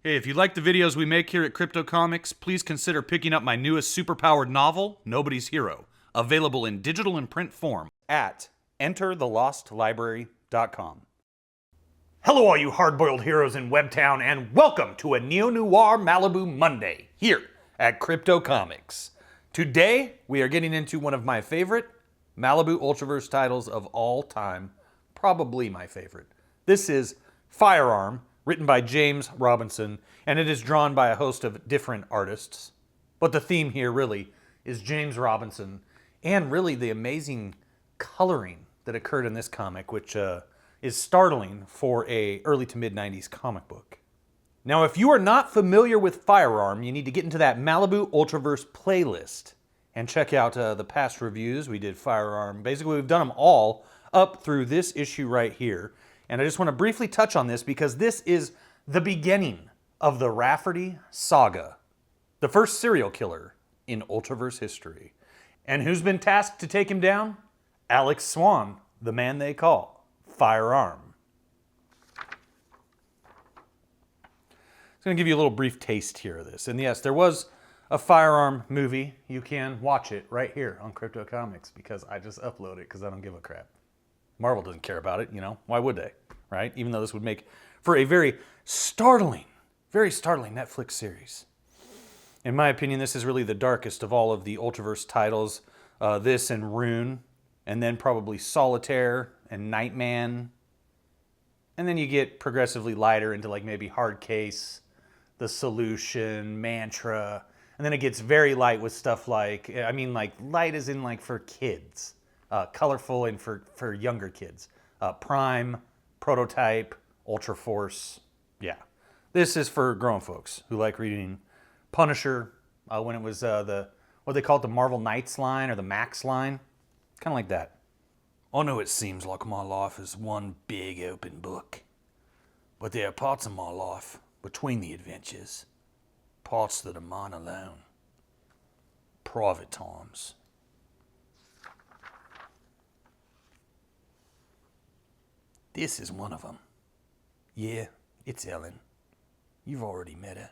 Hey, if you like the videos we make here at Crypto Comics, please consider picking up my newest superpowered novel, Nobody's Hero, available in digital and print form at enterthelostlibrary.com. Hello, all you hard-boiled heroes in Webtown, and welcome to a neo-noir Malibu Monday here at Crypto Comics. Today, we are getting into one of my favorite Malibu Ultraverse titles of all time, probably my favorite. This is Firearm, written by James Robinson, and it is drawn by a host of different artists. But the theme here really is James Robinson, and really the amazing coloring that occurred in this comic, which is startling for a early to mid-90s comic book. Now, if you are not familiar with Firearm, you need to get into that Malibu Ultraverse playlist and check out the past reviews. We did Firearm. Basically, we've done them all up through this issue right here. And I just want to briefly touch on this because this is the beginning of the Rafferty Saga, the first serial killer in Ultraverse history. And who's been tasked to take him down? Alec Swan, the man they call Firearm. I'm going to give you a little brief taste here of this. And yes, there was a Firearm movie. You can watch it right here on Crypto Comics because I just upload it because I don't give a crap. Marvel doesn't care about it, you know. Why would they, right? Even though this would make for a very startling Netflix series. In my opinion, this is really the darkest of all of the Ultraverse titles. This and Rune, and then probably Solitaire and Nightman. And then you get progressively lighter into like maybe Hard Case, The Solution, Mantra. And then it gets very light with stuff like, I mean like light as in like for kids. Colorful and for younger kids. Prime, Prototype, Ultra Force. Yeah. This is for grown folks who like reading Punisher when it was what they call it, the Marvel Knights line or the Max line. Kind of like that. I know it seems like my life is one big open book. But there are parts of my life between the adventures. Parts that are mine alone. Private times. This is one of them. Yeah, it's Ellen. You've already met her.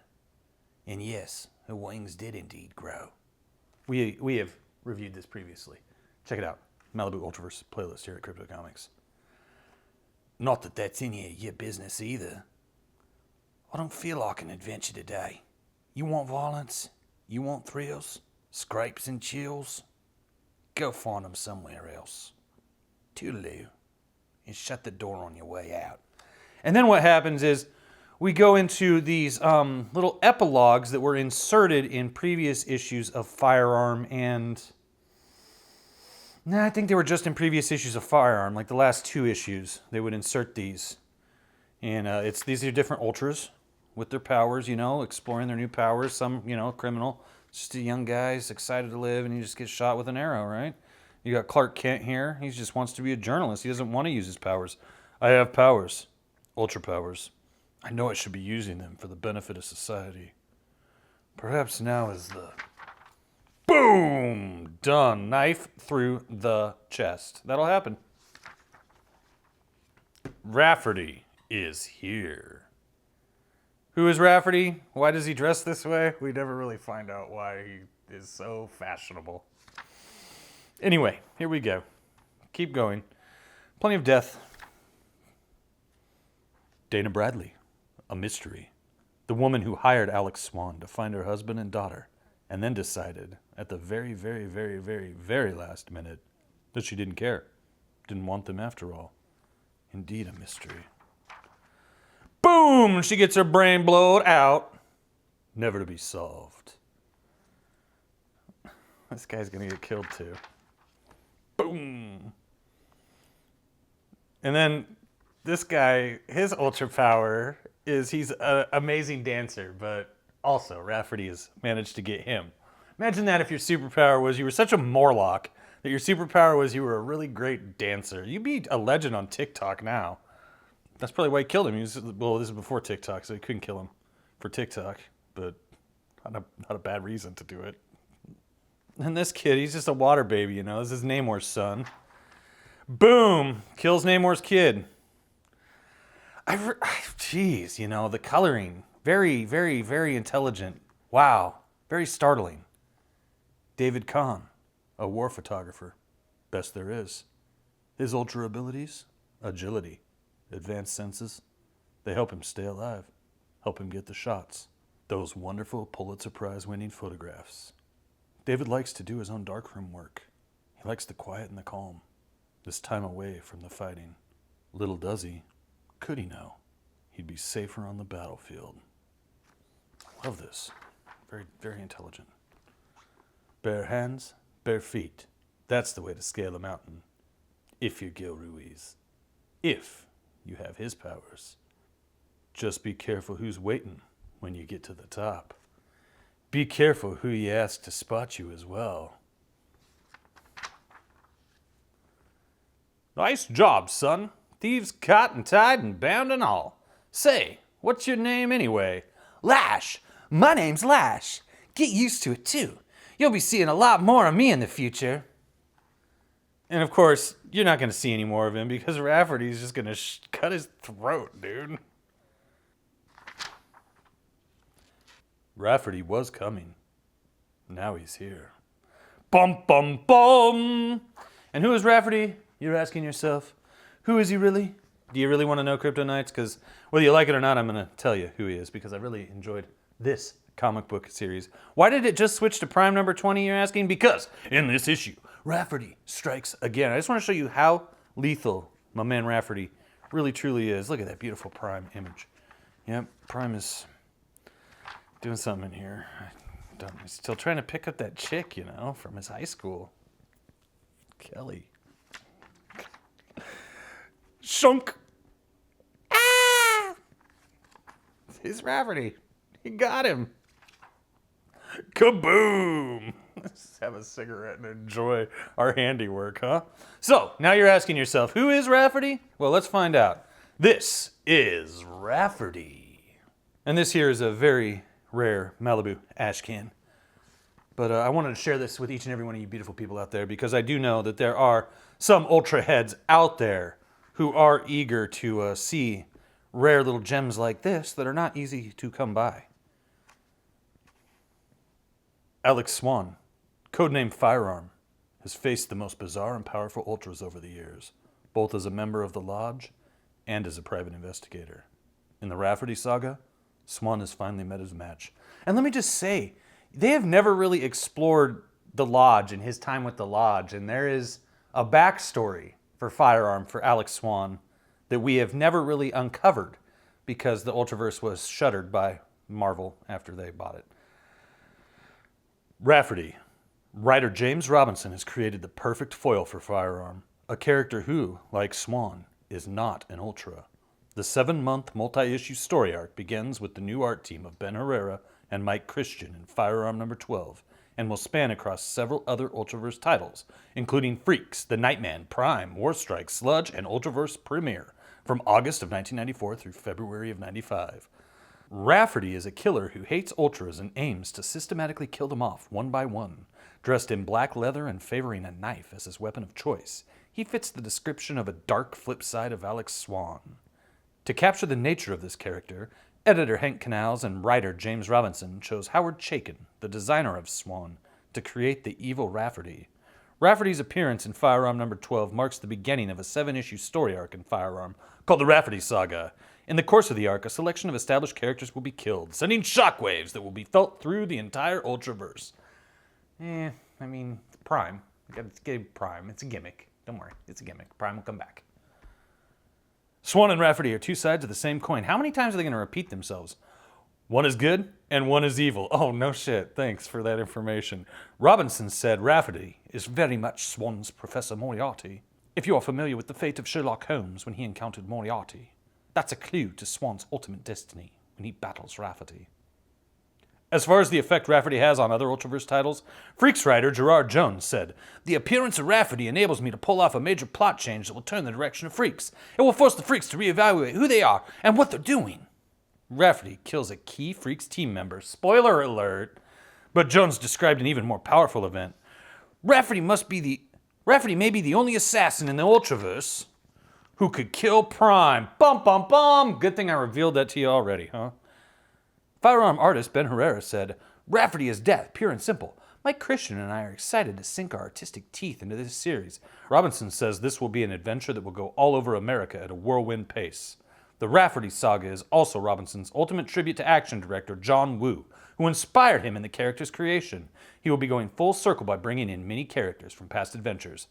And yes, her wings did indeed grow. We have reviewed this previously. Check it out. Malibu Ultraverse playlist here at Crypto Comics. Not that that's any of your business either. I don't feel like an adventure today. You want violence? You want thrills? Scrapes and chills? Go find them somewhere else. Toodaloo. And shut the door on your way out. And then what happens is we go into these little epilogues that were inserted in previous issues of Firearm, and I think they were just in previous issues of Firearm, like the last two issues. They would insert these, and these are different ultras with their powers, you know, exploring their new powers. Some, you know, criminal, just a young guy, he's excited to live, and he just gets shot with an arrow, right? You got Clark Kent here. He just wants to be a journalist. He doesn't want to use his powers. I have powers. Ultra powers. I know I should be using them for the benefit of society. Perhaps now is the... Boom! Done. Knife through the chest. That'll happen. Rafferty is here. Who is Rafferty? Why does he dress this way? We never really find out why he is so fashionable. Anyway, here we go. Keep going. Plenty of death. Dana Bradley, a mystery. The woman who hired Alec Swan to find her husband and daughter, and then decided at the very, very, very, very, very last minute that she didn't care. Didn't want them after all. Indeed a mystery. Boom! She gets her brain blowed out. Never to be solved. This guy's gonna get killed too. Boom. And then this guy, his ultra power is he's an amazing dancer, but also Rafferty has managed to get him. Imagine that if your superpower was you were such a Morlock that your superpower was you were a really great dancer. You'd be a legend on TikTok now. That's probably why he killed him. Well, this is before TikTok, so he couldn't kill him for TikTok, but not a bad reason to do it. And this kid, he's just a water baby, you know. This is Namor's son. Boom! Kills Namor's kid. Jeez, you know, the coloring Very, very, very intelligent. Wow. Very startling. David Kahn, a war photographer. Best there is. His ultra abilities, agility, advanced senses, they help him stay alive, help him get the shots. Those wonderful Pulitzer Prize winning photographs. David likes to do his own darkroom work. He likes the quiet and the calm, this time away from the fighting. Little does he, could he know, he'd be safer on the battlefield. I love this. Very, very intelligent. Bare hands, bare feet. That's the way to scale a mountain. If you're Gil Ruiz. If you have his powers. Just be careful who's waiting when you get to the top. Be careful who you ask to spot you as well. Nice job, son. Thieves caught and tied and bound and all. Say, what's your name anyway? Lash. My name's Lash. Get used to it too. You'll be seeing a lot more of me in the future. And of course, you're not going to see any more of him because Rafferty's just going to cut his throat, dude. Rafferty was coming. Now he's here. Bum, bum, bum! And who is Rafferty? You're asking yourself. Who is he really? Do you really want to know, Crypto Knights? Because whether you like it or not, I'm going to tell you who he is because I really enjoyed this comic book series. Why did it just switch to Prime number 20, you're asking? Because in this issue, Rafferty strikes again. I just want to show you how lethal my man Rafferty really truly is. Look at that beautiful Prime image. Yep, Prime is doing something in here. He's still trying to pick up that chick, from his high school. Kelly. Shunk. Ah! He's Rafferty. He got him. Kaboom! Let's have a cigarette and enjoy our handiwork, huh? So, now you're asking yourself, who is Rafferty? Well, let's find out. This is Rafferty. And this here is a very rare Malibu ash can. But I wanted to share this with each and every one of you beautiful people out there because I do know that there are some ultra heads out there who are eager to see rare little gems like this that are not easy to come by. Alec Swan, codename Firearm, has faced the most bizarre and powerful ultras over the years, both as a member of the Lodge and as a private investigator. In the Rafferty Saga, Swan has finally met his match. And let me just say, they have never really explored the Lodge and his time with the Lodge, and there is a backstory for Firearm, for Alec Swan, that we have never really uncovered because the Ultraverse was shuttered by Marvel after they bought it. Rafferty. Writer James Robinson has created the perfect foil for Firearm, a character who, like Swan, is not an Ultra. The 7-month multi-issue story arc begins with the new art team of Ben Herrera and Mike Christian in Firearm number 12, and will span across several other Ultraverse titles, including Freaks, The Nightman, Prime, Warstrike, Sludge, and Ultraverse Premiere, from August of 1994 through February of 95. Rafferty is a killer who hates Ultras and aims to systematically kill them off one by one. Dressed in black leather and favoring a knife as his weapon of choice, he fits the description of a dark flip side of Alec Swan. To capture the nature of this character, editor Hank Canals and writer James Robinson chose Howard Chaykin, the designer of Swan, to create the evil Rafferty. Rafferty's appearance in Firearm number 12 marks the beginning of a 7-issue story arc in Firearm called the Rafferty Saga. In the course of the arc, a selection of established characters will be killed, sending shockwaves that will be felt through the entire Ultraverse. Prime. It's Prime. It's a gimmick. Don't worry, it's a gimmick. Prime will come back. Swan and Rafferty are two sides of the same coin. How many times are they going to repeat themselves? One is good and one is evil. Oh, no shit. Thanks for that information. Robinson said Rafferty is very much Swan's Professor Moriarty. If you are familiar with the fate of Sherlock Holmes when he encountered Moriarty, that's a clue to Swan's ultimate destiny when he battles Rafferty. As far as the effect Rafferty has on other Ultraverse titles, Freaks writer Gerard Jones said, "The appearance of Rafferty enables me to pull off a major plot change that will turn the direction of Freaks. It will force the Freaks to reevaluate who they are and what they're doing." Rafferty kills a key Freaks team member. Spoiler alert! But Jones described an even more powerful event. Rafferty may be the only assassin in the Ultraverse who could kill Prime. Bum, bum, bum! Good thing I revealed that to you already, huh? Firearm artist Ben Herrera said, Rafferty is death, pure and simple. Mike Christian and I are excited to sink our artistic teeth into this series. Robinson says this will be an adventure that will go all over America at a whirlwind pace. The Rafferty Saga is also Robinson's ultimate tribute to action director John Woo, who inspired him in the character's creation. He will be going full circle by bringing in many characters from past adventures.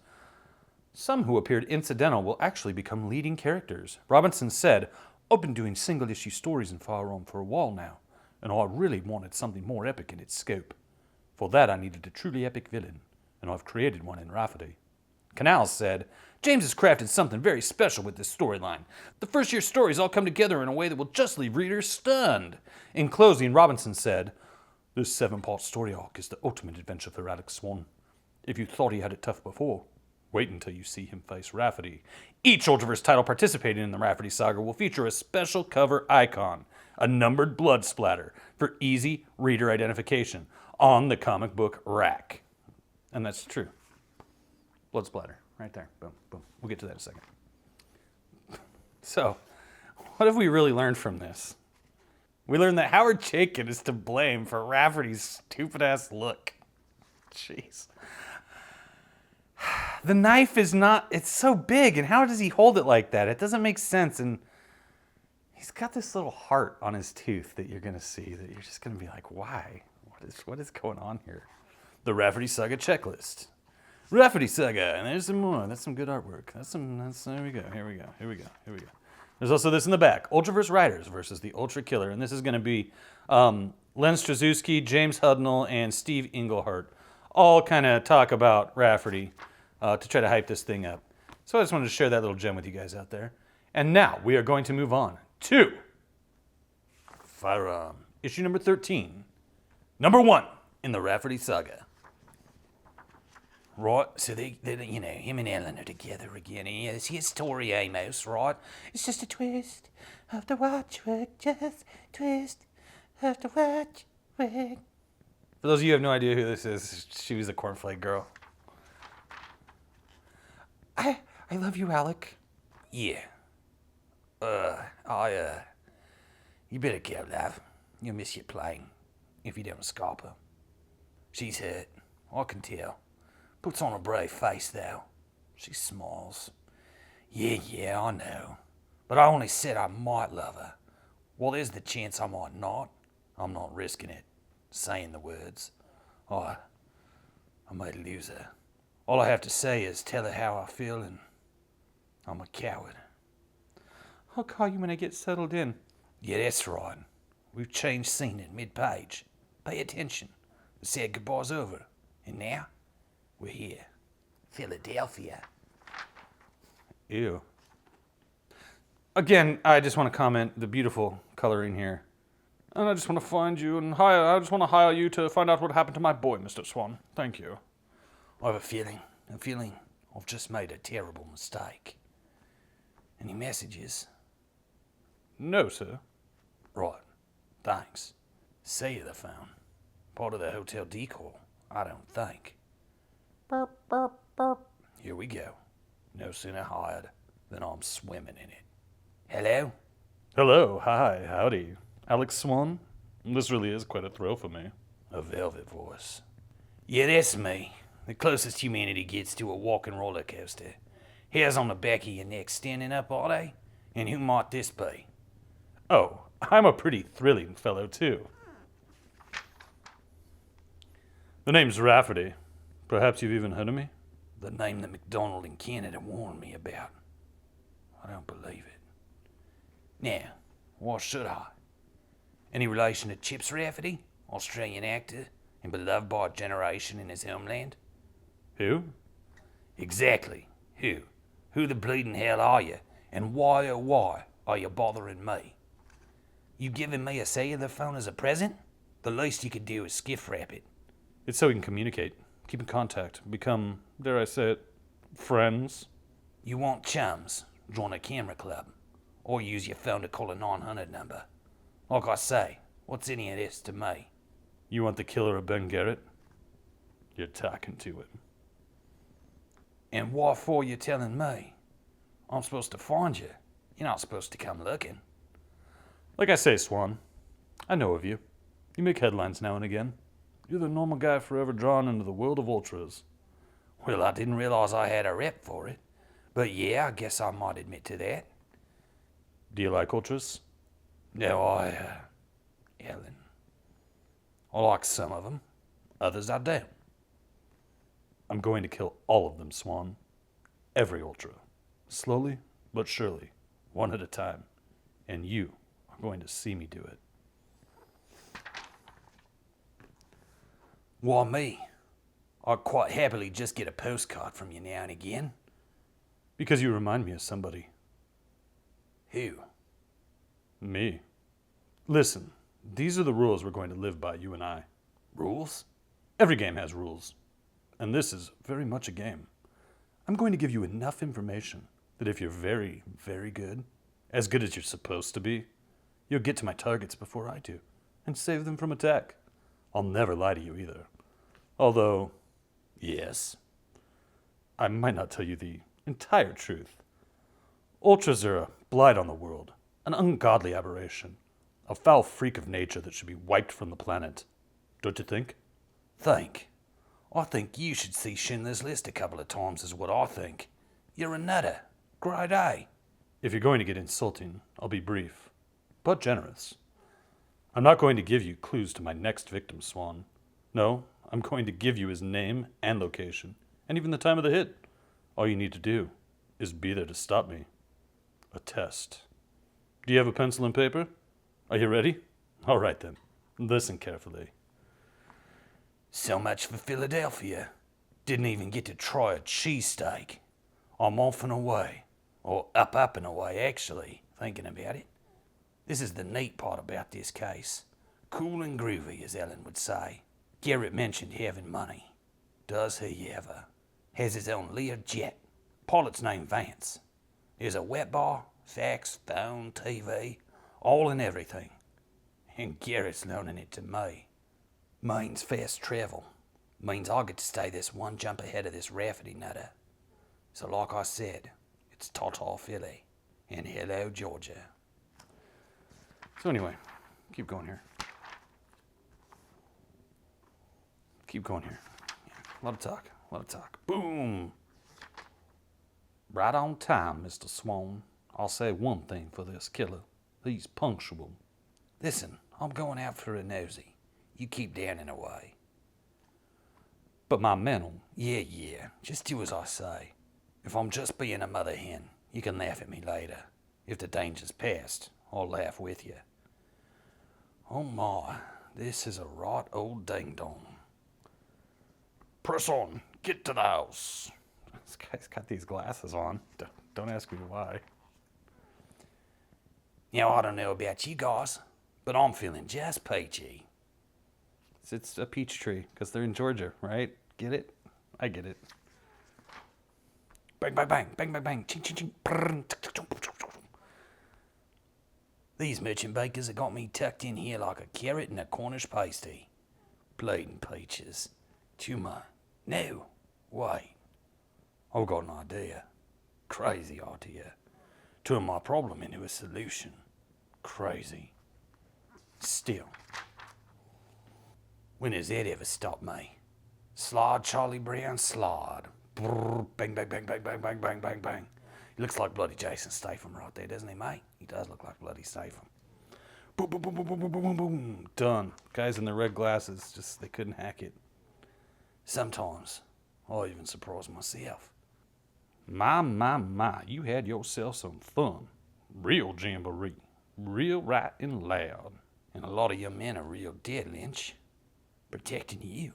Some who appeared incidental will actually become leading characters. Robinson said, I've been doing single-issue stories in Firearm for a while now, and I really wanted something more epic in its scope. For that, I needed a truly epic villain, and I've created one in Rafferty. Canals said, James has crafted something very special with this storyline. The first-year stories all come together in a way that will just leave readers stunned. In closing, Robinson said, This 7-part story arc is the ultimate adventure for Alec Swan. If you thought he had it tough before, wait until you see him face Rafferty. Each Ultraverse title participating in the Rafferty Saga will feature a special cover icon, a numbered blood splatter for easy reader identification on the comic book rack. And that's true. Blood splatter, right there. Boom, boom. We'll get to that in a second. So, what have we really learned from this? We learned that Howard Chaykin is to blame for Rafferty's stupid-ass look. Jeez. The knife is not, it's so big, and how does he hold it like that? It doesn't make sense, and he's got this little heart on his tooth that you're going to see, that you're just going to be like, why? What is going on here? The Rafferty Saga checklist. Rafferty Saga, and there's some more. That's some good artwork. There we go, here we go. There's also this in the back, Ultraverse Riders versus the Ultra Killer, and this is going to be Len Straczewski, James Hudnall, and Steve Englehart all kind of talk about Rafferty to try to hype this thing up. So I just wanted to share that little gem with you guys out there. And now we are going to move on to Firearm, issue number 13, number 1 in the Rafferty Saga. Right, so they him and Ellen are together again. And it's his story, Amos, right? It's just a twist of the watchwork, just twist of the watchwork. For those of you who have no idea who this is, she was a cornflake girl. I love you, Alec. Yeah. You better go, love. You'll miss your plane if you don't scalp her. She's hurt, I can tell. Puts on a brave face, though. She smiles. Yeah, I know. But I only said I might love her. Well, there's the chance I might not. I'm not risking it. Saying the words. I might lose her. All I have to say is tell her how I feel, and I'm a coward. I'll call you when I get settled in. Yeah, that's right. We've changed scene at mid-page. Pay attention. The sad goodbye's over. And now, we're here. Philadelphia. Ew. Again, I just want to comment the beautiful coloring here. And I just want to find you and I just want to hire you to find out what happened to my boy, Mr. Swan. Thank you. I have a feeling I've just made a terrible mistake. Any messages? No, sir. Right. Thanks. Cellular-phone. Part of the hotel decor, I don't think. Burp, burp, burp. Here we go. No sooner hired than I'm swimming in it. Hello? Hello, hi, howdy. Alec Swan? This really is quite a thrill for me. A velvet voice. Yeah, that's me. The closest humanity gets to a walking roller coaster. Hairs on the back of your neck standing up all day? And who might this be? Oh, I'm a pretty thrilling fellow, too. The name's Rafferty. Perhaps you've even heard of me? The name that McDonald in Canada warned me about. I don't believe it. Now, why should I? Any relation to Chips Rafferty, Australian actor and beloved by a generation in his homeland? Who? Exactly. Who? Who the bleeding hell are you? And why, oh why, are you bothering me? You giving me a cellular phone as a present? The least you could do is skiff wrap it. It's so we can communicate, keep in contact, become, dare I say it, friends. You want chums? Join a camera club. Or use your phone to call a 900 number. Like I say, what's any of this to me? You want the killer of Ben Garrett? You're talking to it. And what for you telling me? I'm supposed to find you. You're not supposed to come looking. Like I say, Swan, I know of you. You make headlines now and again. You're the normal guy forever drawn into the world of ultras. Well, I didn't realize I had a rep for it. But yeah, I guess I might admit to that. Do you like ultras? No, Ellen. I like some of them. Others I don't. I'm going to kill all of them, Swan. Every ultra. Slowly, but surely. One at a time. And you are going to see me do it. Why me? I'd quite happily just get a postcard from you now and again. Because you remind me of somebody. Who? Me. Listen, these are the rules we're going to live by, you and I. Rules? Every game has rules. And this is very much a game. I'm going to give you enough information that if you're very, very good, as good as you're supposed to be, you'll get to my targets before I do, and save them from attack. I'll never lie to you either. Although, yes, I might not tell you the entire truth. Ultras are a blight on the world, an ungodly aberration, a foul freak of nature that should be wiped from the planet. Don't you think? Think? I think you should see Schindler's List a couple of times is what I think. You're a nutter. Great A. If you're going to get insulting, I'll be brief, but generous. I'm not going to give you clues to my next victim, Swan. No, I'm going to give you his name and location, and even the time of the hit. All you need to do is be there to stop me. A test. Do you have a pencil and paper? Are you ready? All right then. Listen carefully. So much for Philadelphia. Didn't even get to try a cheesesteak. I'm off and away. Or up and away, actually, thinking about it. This is the neat part about this case. Cool and groovy, as Ellen would say. Garrett mentioned having money. Does he ever? Has his own Lear jet. Pilot's named Vance. There's a wet bar, fax, phone, TV, all and everything. And Garrett's loaning it to me. Means fast travel. Means I get to stay this one jump ahead of this Rafferty nutter. So like I said, it's Tata Philly. And hello, Georgia. So anyway, keep going here. Keep going here. Yeah, a lot of talk. Boom! Right on time, Mr. Swan. I'll say one thing for this killer. He's punctual. Listen, I'm going out for a nosy. You keep downing away. But my mental... Yeah, just do as I say. If I'm just being a mother hen, you can laugh at me later. If the danger's past, I'll laugh with you. Oh my, this is a right old ding-dong. Press on, get to the house. This guy's got these glasses on. Don't ask me why. Now, I don't know about you guys, but I'm feeling just peachy. It's a peach tree, because they're in Georgia, right? Get it? I get it. Bang, bang, bang, bang, bang, bang, ching, ching, ching. These merchant bakers have got me tucked in here like a carrot in a Cornish pasty. Bleeding peaches. Tumor. No, wait. I've got an idea. Crazy idea. Turn my problem into a solution. Crazy. Still. When has that ever stopped me? Slide, Charlie Brown, slide. Brrr, bang, bang, bang, bang, bang, bang, bang, bang, bang. He looks like bloody Jason Statham right there, doesn't he, mate? He does look like bloody Statham. Boom, boom, boom, boom, boom, boom, boom, boom. Done. Guys in their red glasses, just they couldn't hack it. Sometimes, I even surprise myself. My, you had yourself some fun. Real jamboree. Real right and loud. And a lot of your men are real dead, Lynch. Protecting you,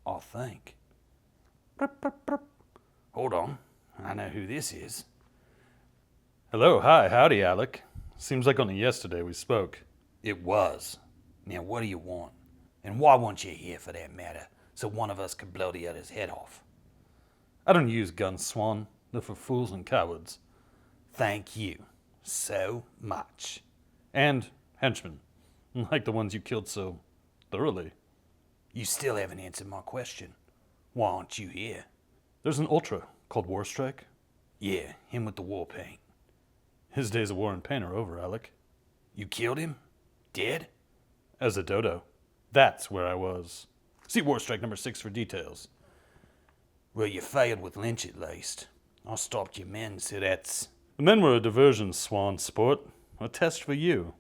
I think. Hold on, I know who this is. Hello, hi, howdy, Alec. Seems like only yesterday we spoke. It was. Now what do you want? And why weren't you here for that matter, so one of us could blow the other's head off? I don't use guns, Swan. They're for fools and cowards. Thank you so much. And henchmen, like the ones you killed so thoroughly. You still haven't answered my question. Why aren't you here? There's an ultra called Warstrike. Yeah, him with the war paint. His days of war and pain are over, Alec. You killed him? Dead? as a dodo. That's where I was. See War Strike number 6 for details. Well, you failed with Lynch at least. I stopped your men, so that's... The men were a diversion, Swan Sport. A test for you.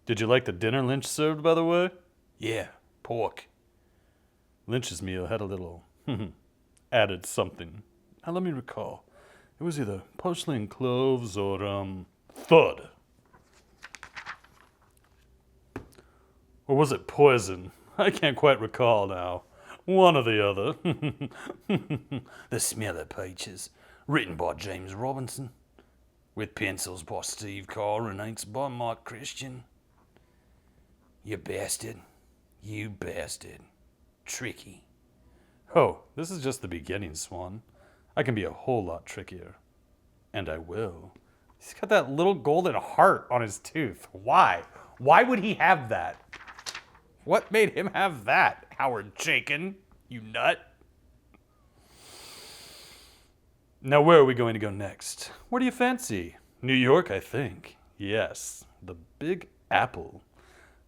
Did you like the dinner Lynch served, by the way? Yeah, pork. Lynch's meal had a little added something. Now let me recall. It was either parsley and cloves or, thud. Or was it poison? I can't quite recall now. One or the other. The Smell of Peaches, written by James Robinson, with pencils by Steve Carr and inks by Mike Christian. You bastard. You bastard. Tricky. Oh, this is just the beginning, Swan. I can be a whole lot trickier. And I will. He's got that little golden heart on his tooth. Why? Why would he have that? What made him have that, Howard Chaykin? You nut. Now where are we going to go next? Where do you fancy? New York, I think. Yes, the Big Apple.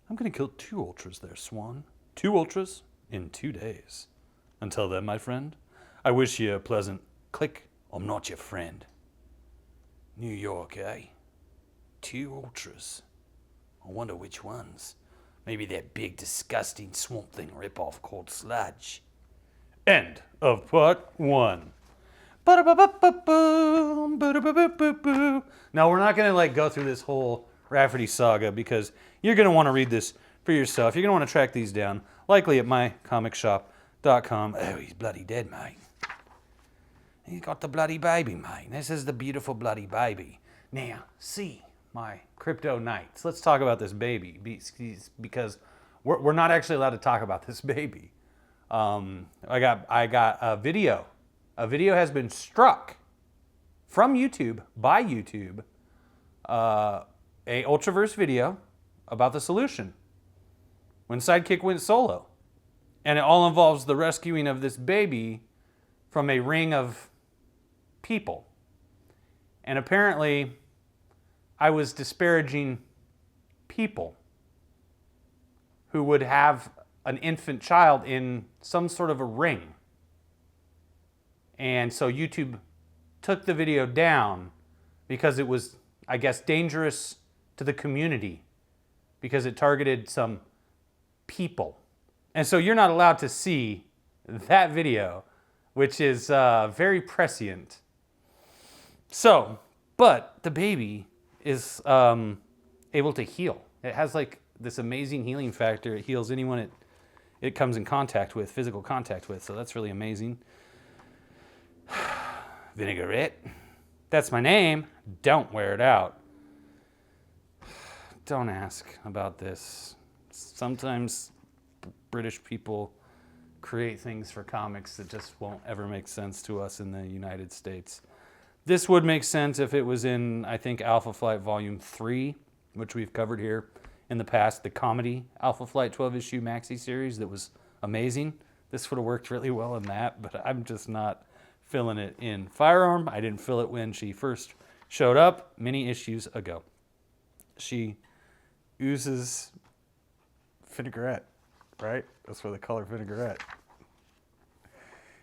I'm going to kill 2 ultras there, Swan. 2 ultras in 2 days. Until then, my friend, I wish you a pleasant click. I'm not your friend. New York, eh? 2 ultras. I wonder which ones. Maybe that big, disgusting Swamp Thing ripoff called Sludge. End of part 1. Now we're not going to go through this whole Rafferty Saga because you're going to want to read this for yourself. You're going to want to track these down, likely at mycomicshop.com. Oh, he's bloody dead, mate. He's got the bloody baby, mate. This is the beautiful bloody baby. Now, see, my crypto knights, let's talk about this baby because we're not actually allowed to talk about this baby. I got a video. A video has been struck from YouTube, by YouTube, a Ultraverse video about the solution when Sidekick went solo. And it all involves the rescuing of this baby from a ring of people. And apparently, I was disparaging people who would have an infant child in some sort of a ring. And so YouTube took the video down because it was, I guess, dangerous to the community because it targeted some people. And so you're not allowed to see that video, which is very prescient. So, but the baby is able to heal. It has this amazing healing factor. It heals anyone it comes in contact with, physical contact with. So that's really amazing. Vinaigrette. That's my name. Don't wear it out. Don't ask about this. Sometimes British people create things for comics that just won't ever make sense to us in the United States. This would make sense if it was in, I think, Alpha Flight Volume 3, which we've covered here in the past, the comedy Alpha Flight 12-issue maxi series that was amazing. This would have worked really well in that, but I'm just not filling it in Firearm. I didn't fill it when she first showed up many issues ago. She oozes vinaigrette, right? That's where they call her vinaigrette.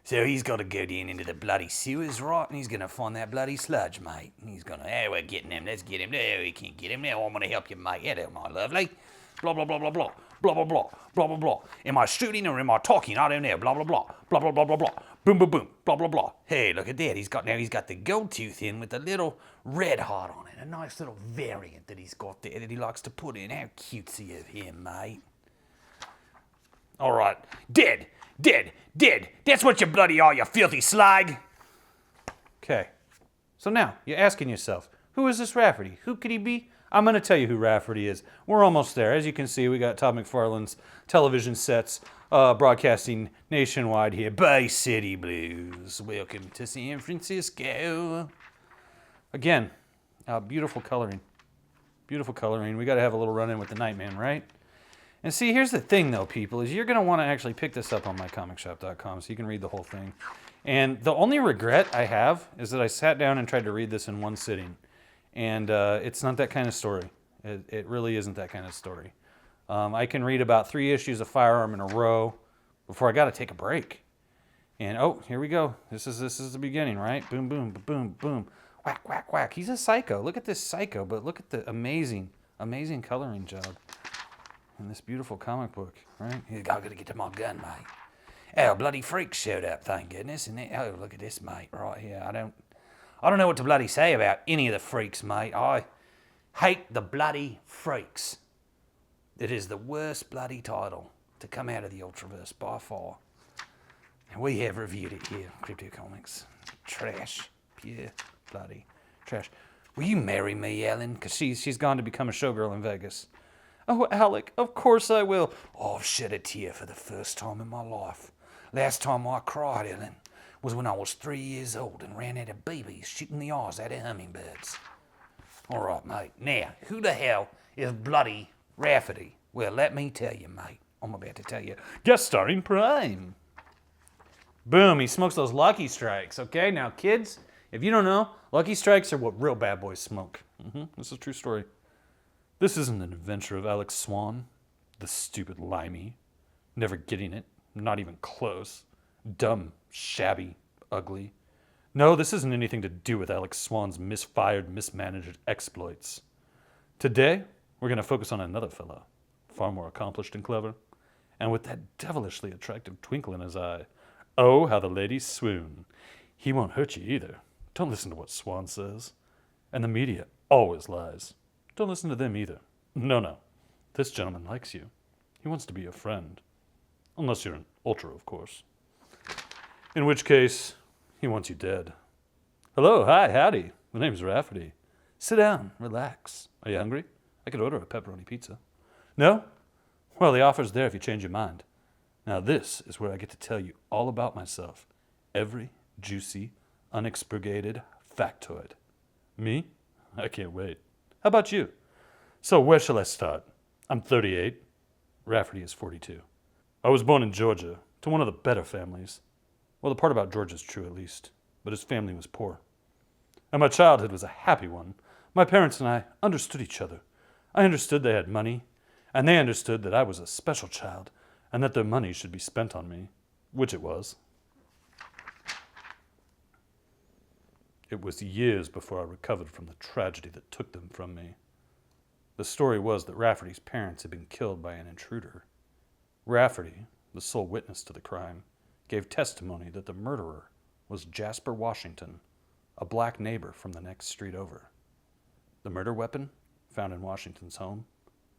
So he's got to go down into the bloody sewers, right? And he's going to find that bloody sludge, mate. And he's going to, hey, we're getting him. Let's get him. No, we can't get him. Now I'm going to help you, mate. Hello, my lovely. Blah, blah, blah, blah, blah. Blah, blah, blah. Blah, blah, blah. Am I shooting or am I talking? I don't know. Blah, blah, blah. Blah, blah, blah, blah, blah. Boom, boom, boom. Blah, blah, blah. Hey, look at that. He's got the gold tooth in with a little red heart on it. A nice little variant that he's got there that he likes to put in. How cutesy of him, mate. All right. Dead. Dead. Dead. That's what you bloody are, you filthy slag. Okay. So now, you're asking yourself, who is this Rafferty? Who could he be? I'm going to tell you who Rafferty is. We're almost there. As you can see, we got Todd McFarlane's television sets broadcasting nationwide here. Bay City Blues. Welcome to San Francisco. Again, beautiful coloring. Beautiful coloring. We got to have a little run-in with the Nightman, right? And see, here's the thing, though, people, is you're going to want to actually pick this up on mycomicshop.com so you can read the whole thing. And the only regret I have is that I sat down and tried to read this in one sitting. And it's not that kind of story. It really isn't that kind of story. I can read about 3 issues of Firearm in a row before I got to take a break. And oh, here we go. This is the beginning, right? Boom, boom, boom, boom, whack, whack, whack. He's a psycho. Look at this psycho, but look at the amazing coloring job in this beautiful comic book, right? I gotta get to my gun, mate. Oh, bloody freak showed up, thank goodness. And oh, look at this, mate, right here. I don't know what to bloody say about any of the freaks, mate. I hate the bloody freaks. It is the worst bloody title to come out of the Ultraverse by far. And we have reviewed it here, Crypto Comics. Trash. Pure bloody trash. Will you marry me, Ellen? Because she's gone to become a showgirl in Vegas. Oh, Alec, of course I will. Oh, I've shed a tear for the first time in my life. Last time I cried, Ellen, was when I was 3 years old and ran out of babies shooting the eyes out of hummingbirds. All right, mate. Now, who the hell is bloody Rafferty? Well, let me tell you, mate. I'm about to tell you. Guest starring Prime. Boom, he smokes those Lucky Strikes, okay? Now, kids, if you don't know, Lucky Strikes are what real bad boys smoke. This is a true story. This isn't an adventure of Alec Swan, the stupid limey, never getting it, not even close, dumb, shabby, ugly. No, this isn't anything to do with Alec Swan's misfired, mismanaged exploits. Today, we're going to focus on another fellow, far more accomplished and clever, and with that devilishly attractive twinkle in his eye. Oh, how the ladies swoon. He won't hurt you either. Don't listen to what Swan says. And the media always lies. Don't listen to them either. No. This gentleman likes you. He wants to be your friend. Unless you're an ultra, of course. In which case, he wants you dead. Hello, hi, howdy. My name's Rafferty. Sit down, relax. Are you hungry? I could order a pepperoni pizza. No? Well, the offer's there if you change your mind. Now this is where I get to tell you all about myself. Every juicy, unexpurgated factoid. Me? I can't wait. How about you? So where shall I start? I'm 38. Rafferty is 42. I was born in Georgia, to one of the better families. Well, the part about Georgia's true at least, but his family was poor. And my childhood was a happy one. My parents and I understood each other. I understood they had money, and they understood that I was a special child, and that their money should be spent on me, which it was. It was years before I recovered from the tragedy that took them from me. The story was that Rafferty's parents had been killed by an intruder. Rafferty, the sole witness to the crime, gave testimony that the murderer was Jasper Washington, a black neighbor from the next street over. The murder weapon, found in Washington's home,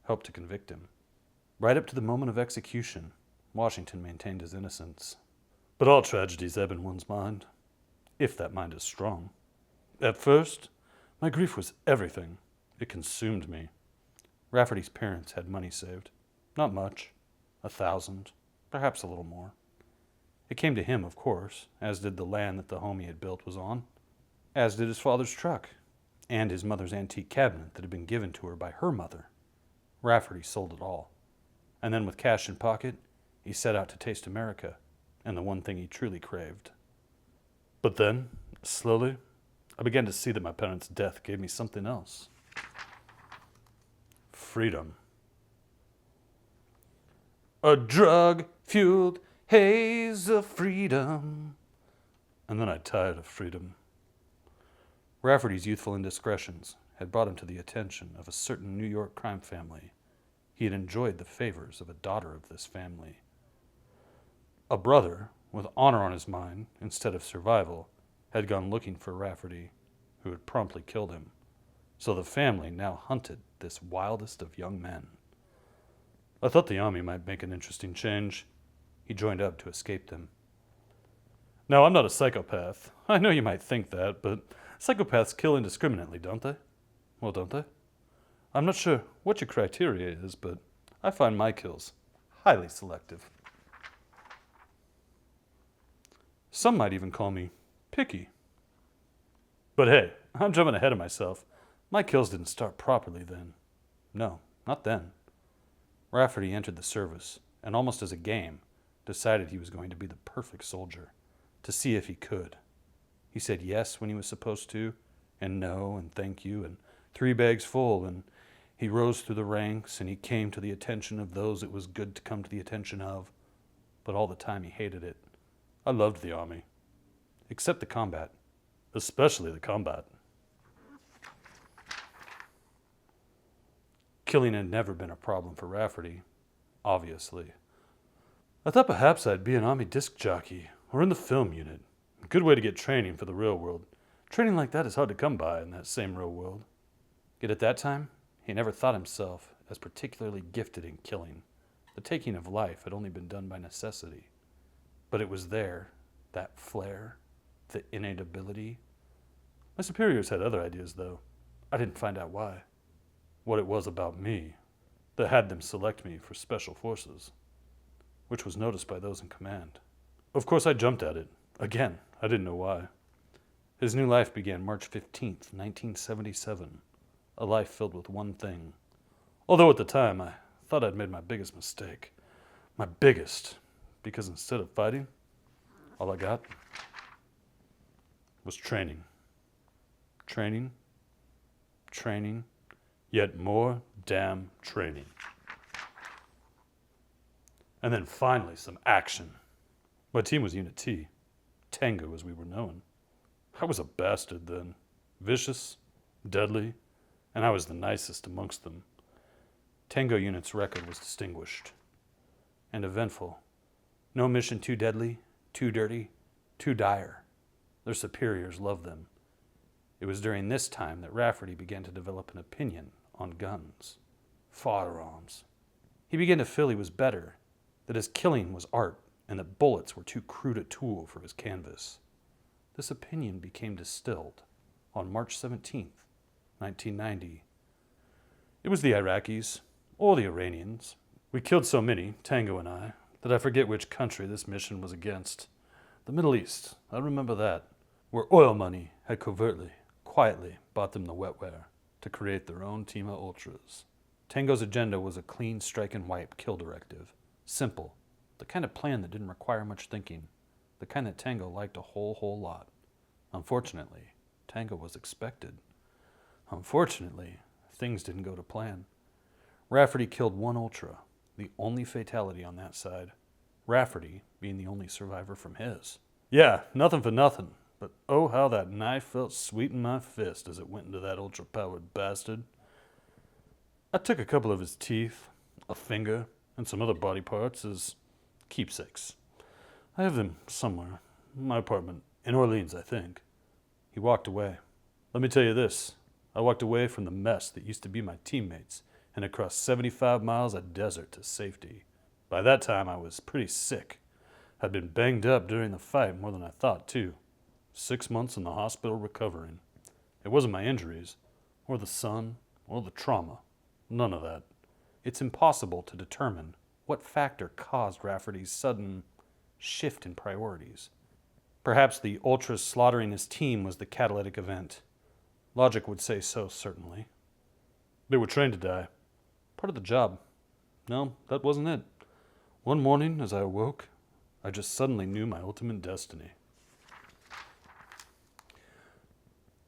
helped to convict him. Right up to the moment of execution, Washington maintained his innocence. But all tragedies ebb in one's mind, if that mind is strong. At first, my grief was everything. It consumed me. Rafferty's parents had money saved. Not much. 1,000, perhaps a little more. It came to him, of course, as did the land that the home he had built was on, as did his father's truck, and his mother's antique cabinet that had been given to her by her mother. Rafferty sold it all. And then with cash in pocket, he set out to taste America, and the one thing he truly craved. But then, slowly, I began to see that my parents' death gave me something else. Freedom. A drug-fueled haze of freedom. And then I tired of freedom. Rafferty's youthful indiscretions had brought him to the attention of a certain New York crime family. He had enjoyed the favors of a daughter of this family. A brother, with honor on his mind instead of survival, had gone looking for Rafferty, who had promptly killed him. So the family now hunted this wildest of young men. I thought the army might make an interesting change. He joined up to escape them. Now, I'm not a psychopath. I know you might think that, but psychopaths kill indiscriminately, don't they? Well, don't they? I'm not sure what your criteria is, but I find my kills highly selective. Some might even call me picky. But hey, I'm jumping ahead of myself. My kills didn't start properly then. No, not then. Rafferty entered the service, and almost as a game, decided he was going to be the perfect soldier, to see if he could. He said yes when he was supposed to, and no, and thank you, and 3 bags full, and He rose through the ranks, and he came to the attention of those it was good to come to the attention of, but all the time he hated it. I loved the Army, except the combat, especially the combat. Killing had never been a problem for Rafferty, obviously. I thought perhaps I'd be an Army disc jockey or in the film unit. A good way to get training for the real world. Training like that is hard to come by in that same real world. Yet at that time, he never thought himself as particularly gifted in killing. The taking of life had only been done by necessity. But it was there, that flair, the innate ability. My superiors had other ideas, though. I didn't find out why. What it was about me that had them select me for special forces, which was noticed by those in command. Of course, I jumped at it. Again, I didn't know why. His new life began March 15th, 1977. A life filled with one thing. Although at the time, I thought I'd made my biggest mistake. My biggest. Because instead of fighting, all I got was training. Training. Training. Yet more damn training. And then finally, some action. My team was Unit T. Tango, as we were known. I was a bastard then. Vicious, deadly, and I was the nicest amongst them. Tango Unit's record was distinguished and eventful. No mission too deadly, too dirty, too dire. Their superiors loved them. It was during this time that Rafferty began to develop an opinion on guns, firearms. He began to feel he was better, that his killing was art, and that bullets were too crude a tool for his canvas. This opinion became distilled on March 17th, 1990. It was the Iraqis, or the Iranians. We killed so many, Tango and I, that I forget which country this mission was against. The Middle East, I remember that, where oil money had covertly, quietly bought them the wetware to create their own team of ultras. Tango's agenda was a clean strike and wipe kill directive. Simple. The kind of plan that didn't require much thinking. The kind that Tango liked a whole lot. Unfortunately, Tango was expected. Unfortunately, things didn't go to plan. Rafferty killed one ultra, the only fatality on that side. Rafferty being the only survivor from his. Yeah, nothing for nothing. But oh, how that knife felt sweet in my fist as it went into that ultra-powered bastard. I took a couple of his teeth, a finger, and some other body parts as keepsakes. I have them somewhere. In my apartment. In Orleans, I think. He walked away. Let me tell you this. I walked away from the mess that used to be my teammates and across 75 miles of desert to safety. By that time, I was pretty sick. I'd been banged up during the fight more than I thought, too. 6 months in the hospital recovering. It wasn't my injuries, or the sun, or the trauma. None of that. It's impossible to determine what factor caused Rafferty's sudden shift in priorities. Perhaps the ultras slaughtering his team was the catalytic event. Logic would say so, certainly. They were trained to die. Part of the job. No, that wasn't it. One morning, as I awoke, I just suddenly knew my ultimate destiny.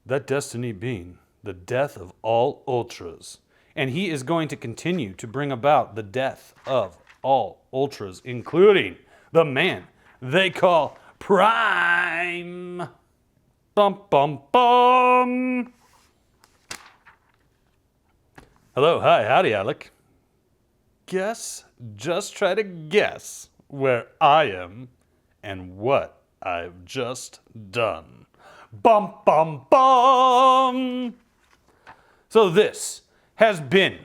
That destiny being the death of all ultras. And he is going to continue to bring about the death of all ultras, including the man they call Prime. Bum, bum, bum. Hello, hi, howdy, Alec. Just try to guess where I am and what I've just done. Bum, bum, bum. So this has been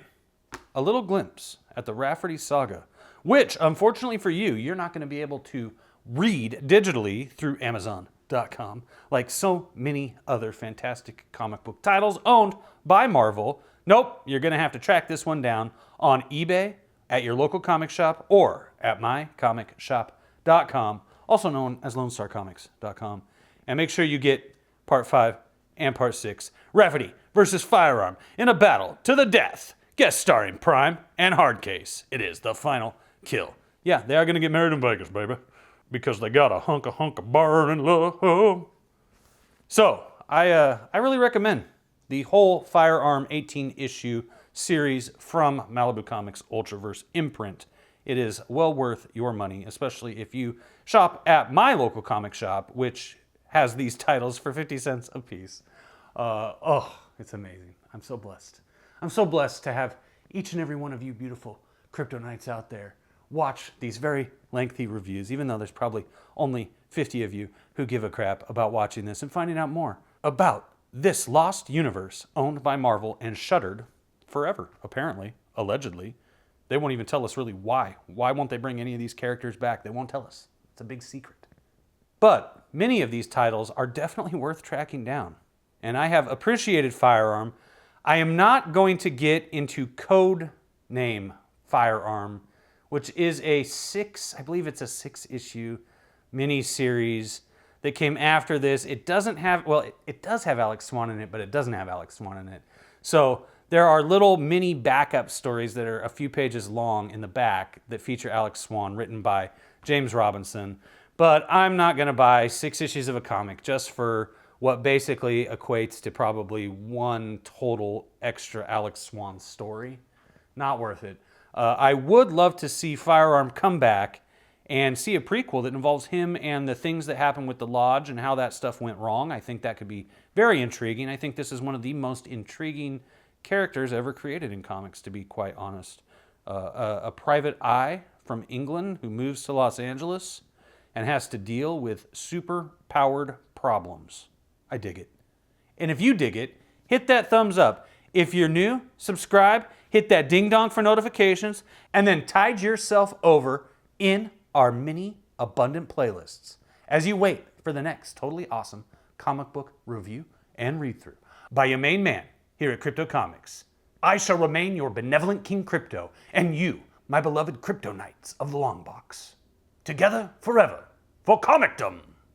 a little glimpse at the Rafferty Saga, which, unfortunately for you, you're not going to be able to read digitally through Amazon.com like so many other fantastic comic book titles owned by Marvel. Nope, you're going to have to track this one down on eBay, at your local comic shop, or at mycomicshop.com, also known as LoneStarComics.com. And make sure you get Part 5 and Part 6, Rafferty versus Firearm in a battle to the death, guest starring Prime and Hardcase. It is the final kill. Yeah, they are going to get married in Vegas, baby, because they got a hunk of burning love. So, I really recommend the whole Firearm 18-issue series from Malibu Comics Ultraverse imprint. It is well worth your money, especially if you shop at my local comic shop, which has these titles for 50 cents a piece. It's amazing. I'm so blessed. I'm so blessed to have each and every one of you beautiful Crypto Knights out there watch these very lengthy reviews, even though there's probably only 50 of you who give a crap about watching this and finding out more about this lost universe owned by Marvel and shuttered forever, apparently, allegedly. They won't even tell us really why. Why won't they bring any of these characters back? They won't tell us. It's a big secret. But many of these titles are definitely worth tracking down. And I have appreciated Firearm. I am not going to get into code name Firearm, which is I believe it's a 6-issue mini-series that came after this. It doesn't have, well, it does have Alec Swan in it, but it doesn't have Alec Swan in it. So there are little mini backup stories that are a few pages long in the back that feature Alec Swan, written by James Robinson. But I'm not going to buy 6 issues of a comic just for what basically equates to probably one total extra Alec Swan story. Not worth it. I would love to see Firearm come back and see a prequel that involves him and the things that happened with the Lodge and how that stuff went wrong. I think that could be very intriguing. I think this is one of the most intriguing characters ever created in comics, to be quite honest. A private eye from England who moves to Los Angeles and has to deal with super-powered problems. I dig it. And if you dig it, hit that thumbs up. If you're new, subscribe, hit that ding-dong for notifications, and then tide yourself over in our mini abundant playlists as you wait for the next totally awesome comic book review and read-through by your main man here at Crypto Comics. I shall remain your benevolent King Crypto, and you, my beloved Crypto Knights of the Long Box. Together forever for comicdom.